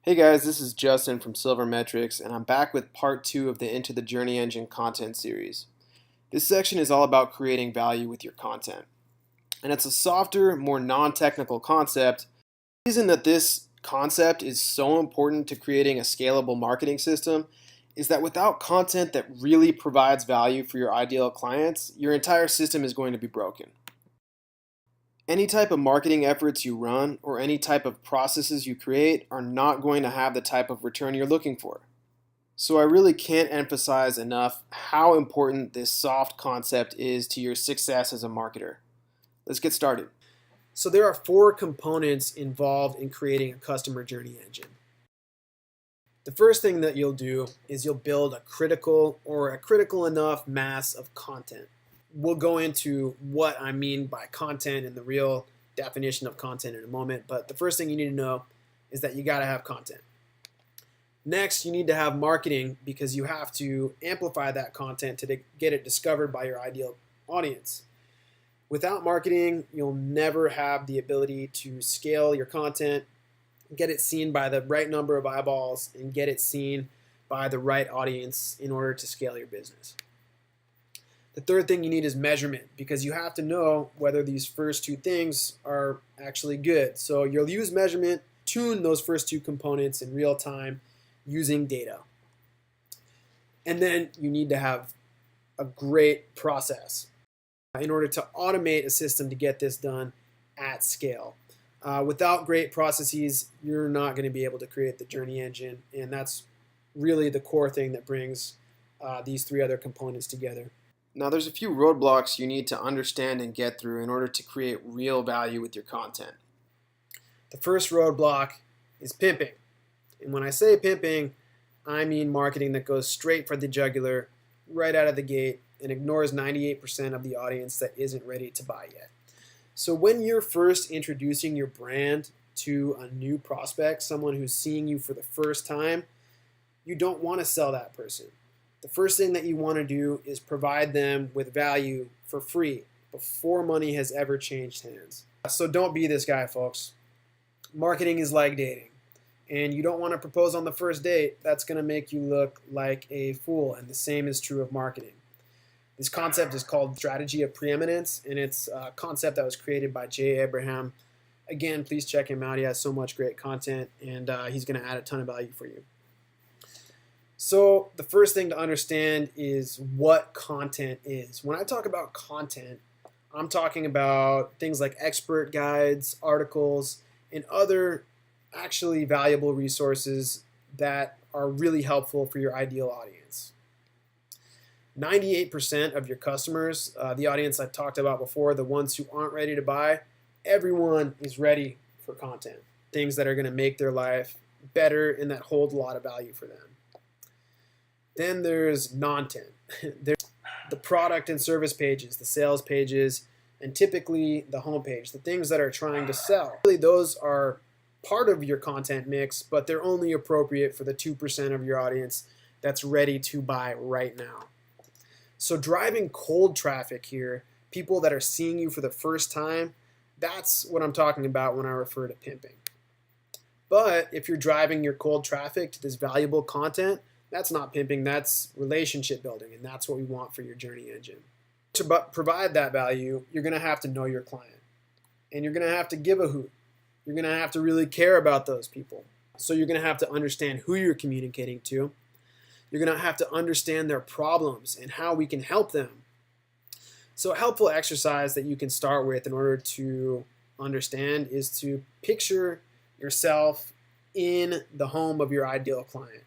Hey guys, this is Justin from Silver Metrics, and I'm back with part 2 of the Into the JourneyEngine content series. This section is all about creating value with your content. And it's a softer, more non-technical concept. The reason that this concept is so important to creating a scalable marketing system is that without content that really provides value for your ideal clients, your entire system is going to be broken. Any type of marketing efforts you run or any type of processes you create are not going to have the type of return you're looking for. So I really can't emphasize enough how important this soft concept is to your success as a marketer. Let's get started. So there are 4 components involved in creating a customer journey engine. The first thing that you'll do is you'll build a critical enough mass of content. We'll go into what I mean by content and the real definition of content in a moment, but the first thing you need to know is that you got to have content. Next, you need to have marketing because you have to amplify that content to get it discovered by your ideal audience. Without marketing, you'll never have the ability to scale your content, get it seen by the right number of eyeballs, and get it seen by the right audience in order to scale your business. The third thing you need is measurement because you have to know whether these first 2 things are actually good. So you'll use measurement, tune those first 2 components in real time using data. And then you need to have a great process in order to automate a system to get this done at scale. Without great processes, you're not going to be able to create the journey engine, and that's really the core thing that brings these 3 other components together. Now there's a few roadblocks you need to understand and get through in order to create real value with your content. The first roadblock is pimping. And when I say pimping, I mean marketing that goes straight for the jugular right out of the gate and ignores 98% of the audience that isn't ready to buy yet. So when you're first introducing your brand to a new prospect, someone who's seeing you for the first time, you don't want to sell that person. The first thing that you want to do is provide them with value for free before money has ever changed hands. So don't be this guy, folks. Marketing is like dating, and you don't want to propose on the first date. That's going to make you look like a fool, and the same is true of marketing. This concept is called strategy of preeminence, and it's a concept that was created by Jay Abraham. Again, please check him out. He has so much great content, and he's going to add a ton of value for you. So the first thing to understand is what content is. When I talk about content, I'm talking about things like expert guides, articles, and other actually valuable resources that are really helpful for your ideal audience. 98% of your customers, the audience I talked about before, the ones who aren't ready to buy, everyone is ready for content. Things that are going to make their life better and that hold a lot of value for them. Then there's non-tent. There's the product and service pages, the sales pages, and typically the homepage, the things that are trying to sell. Really, those are part of your content mix, but they're only appropriate for the 2% of your audience that's ready to buy right now. So driving cold traffic here, people that are seeing you for the first time, that's what I'm talking about when I refer to pimping. But if you're driving your cold traffic to this valuable content, that's not pimping, that's relationship building, and that's what we want for your journey engine. To provide that value, you're going to have to know your client, and you're going to have to give a hoot. You're going to have to really care about those people. So you're going to have to understand who you're communicating to. You're going to have to understand their problems and how we can help them. So a helpful exercise that you can start with in order to understand is to picture yourself in the home of your ideal client.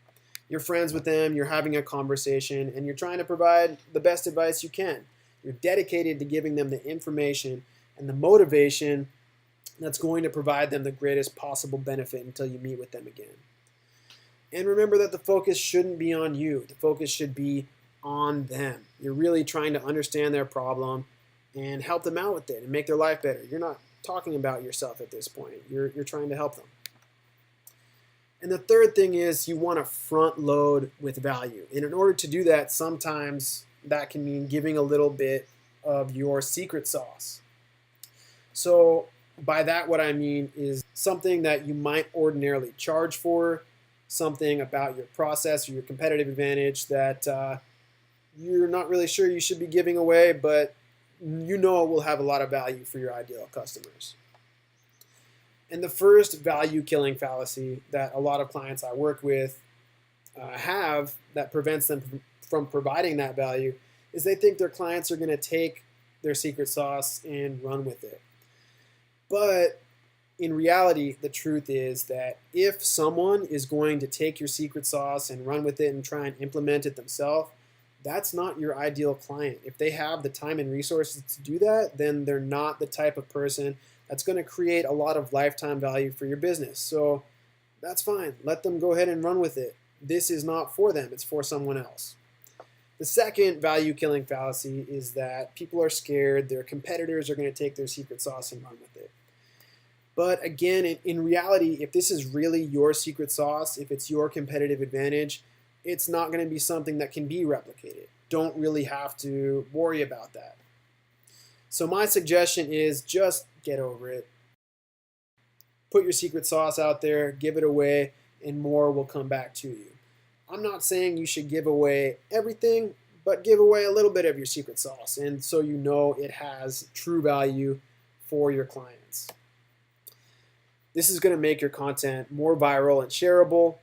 You're friends with them, you're having a conversation, and you're trying to provide the best advice you can. You're dedicated to giving them the information and the motivation that's going to provide them the greatest possible benefit until you meet with them again. And remember that the focus shouldn't be on you. The focus should be on them. You're really trying to understand their problem and help them out with it and make their life better. You're not talking about yourself at this point. You're trying to help them. And the third thing is you want to front load with value. And in order to do that, sometimes that can mean giving a little bit of your secret sauce. So By that, what I mean is something that you might ordinarily charge for, something about your process or your competitive advantage that you're not really sure you should be giving away, but you know it will have a lot of value for your ideal customers. And the first value killing fallacy that a lot of clients I work with have that prevents them from providing that value is they think their clients are going to take their secret sauce and run with it. But in reality, the truth is that if someone is going to take your secret sauce and run with it and try and implement it themselves, that's not your ideal client. If they have the time and resources to do that, then they're not the type of person that's going to create a lot of lifetime value for your business. So that's fine. Let them go ahead and run with it. This is not for them. It's for someone else. The second value killing fallacy is that people are scared their competitors are going to take their secret sauce and run with it. But again, in reality, if this is really your secret sauce, if it's your competitive advantage, it's not going to be something that can be replicated. Don't really have to worry about that. So my suggestion is just get over it. Put your secret sauce out there, give it away, and more will come back to you. I'm not saying you should give away everything, but give away a little bit of your secret sauce, and so you know it has true value for your clients. This is going to make your content more viral and shareable,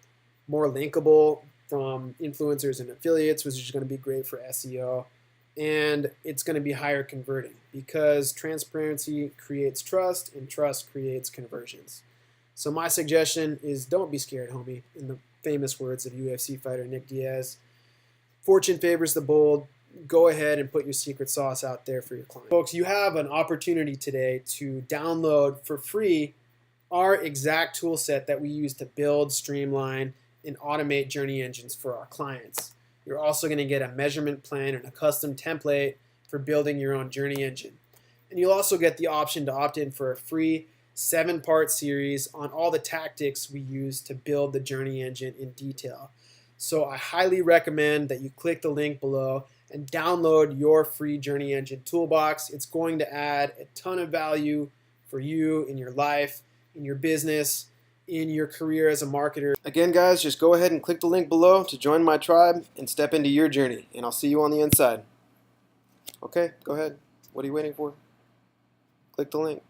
more linkable from influencers and affiliates, which is going to be great for SEO. And it's going to be higher converting because transparency creates trust and trust creates conversions. So my suggestion is don't be scared, homie, in the famous words of UFC fighter Nick Diaz. Fortune favors the bold. Go ahead and put your secret sauce out there for your clients. Folks, you have an opportunity today to download for free our exact tool set that we use to build, streamline, and automate journey engines for our clients. You're also going to get a measurement plan and a custom template for building your own journey engine. And you'll also get the option to opt in for a free 7-part series on all the tactics we use to build the journey engine in detail. So I highly recommend that you click the link below and download your free journey engine toolbox. It's going to add a ton of value for you in your life, in your business, in your career as a marketer. Again, guys, just go ahead and click the link below to join my tribe and step into your journey, and I'll see you on the inside. Okay, go ahead. What are you waiting for? Click the link.